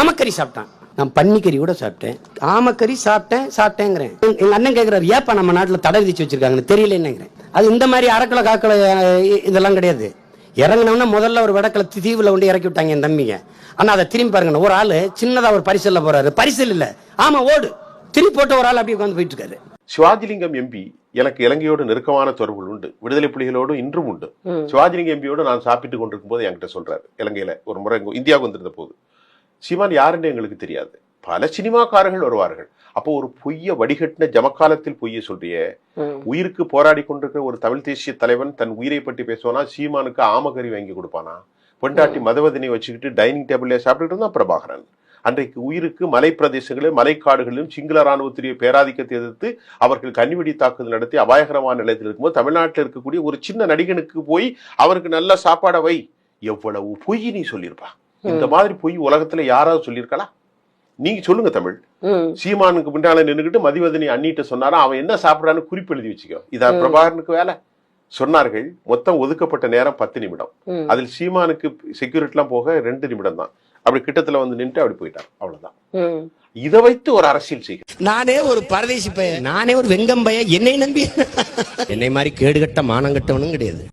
ஆமக்கறி சாப்பிட்டான், நான் பன்னிக்கறி கூட சாப்பிட்டேன், ஆமக்கறி சாப்பிட்டேங்கிறேன். எங்க அண்ணன் கேட்கிறாரு, ஏப்பா நம்ம நாட்டுல தடை விதிச்சு வச்சிருக்காங்கன்னு தெரியல என்னங்கிறேன். அது இந்த மாதிரி அரைக்கலை காக்கலை இதெல்லாம் கிடையாது. இறங்கினோம்னா முதல்ல ஒரு வடக்கலை தீவுல கொண்டு இறக்கி விட்டாங்க என் தம்பிங்க. ஆனா அதை திரும்பி பாருங்க, ஒரு ஆளு சின்னதா ஒரு பரிசல்ல போறாரு, பரிசல் இல்ல, ஆமா ஓடு, திருப்பி போட்ட ஒரு ஆள் அப்படியே உட்காந்து போயிட்டு இருக்காரு. சிவாஜிலிங்கம் எம்பி எனக்கு இலங்கையோடு நெருக்கமான தொடர்புகள் உண்டு, விடுதலை புலிகளோடு இன்றும் உண்டு. சிவாஜிலிங்கம் எம்பியோடு நான் சாப்பிட்டு கொண்டிருக்கும் போது என்கிட்ட சொல்றாரு, இலங்கையில ஒரு முறை இந்தியாவுக்கு வந்திருந்த போது, சீமான் யாருன்னு எங்களுக்கு தெரியாது, பல சினிமாக்காரர்கள் வருவார்கள், அப்போ ஒரு பொய்ய வடிகட்டின ஜமக்காலத்தில் பொய்ய சொல்றிய, உயிருக்கு போராடி கொண்டிருக்கிற ஒரு தமிழ் தேசிய தலைவன் தன் உயிரை பற்றி பேசுவானா, சீமானுக்கு ஆமகறி வாங்கி கொடுப்பானா, பொண்டாட்டி மதவதனை வச்சுக்கிட்டு டைனிங் டேபிள்ல சாப்பிட்டுட்டு இருந்தா பிரபாகரன். அன்றைக்கு உயிருக்கு மலை பிரதேசங்களிலும் மலைக்காடுகளிலும் சிங்கள ராணுவத்துடைய பேராதிக்கத்தை எதிர்த்து அவர்கள் கண்ணிவெடி தாக்குதல் நடத்தி அபாயகரமான நிலையத்தில் இருக்கும்போது தமிழ்நாட்டில் இருக்கக்கூடிய ஒரு சின்ன நடிகனுக்கு போய் அவருக்கு நல்ல சாப்பாடை வை, எவ்வளவு பொய் நீ சொல்லியிருப்பா. இந்த மாதிரி பொய் உலகத்துல யாராவது சொல்லியிருக்கலாம்? நீங்க சொல்லுங்க தமிழ். சீமானுக்கு பின்னால நின்றுகிட்டு மதிவதனி அண்ணிட்ட சொன்னாரா, அவன் என்ன சாப்பிடறான்னு குறிப்பு எழுதி வச்சுக்கோ, இதான் பிரபாகரனுக்கு வேலை சொன்னார்கள். மொத்தம் ஒதுக்கப்பட்ட நேரம் 10 நிமிடம். அதில் சீமானுக்கு செக்யூரிட்டி எல்லாம் போக 2 நிமிடம் தான். அப்படி கிட்டத்துல வந்து நின்று அப்படி போயிட்டார், அவ்வளவுதான். இதை வைத்து ஒரு அரசியல் செய்ய, நானே ஒரு பரதேசி பையன், நானே ஒரு வெங்கம் பையன், என்னை நம்பி என்னை மாதிரி கேடுகட்ட மானங்கட்டவனும் கிடையாது.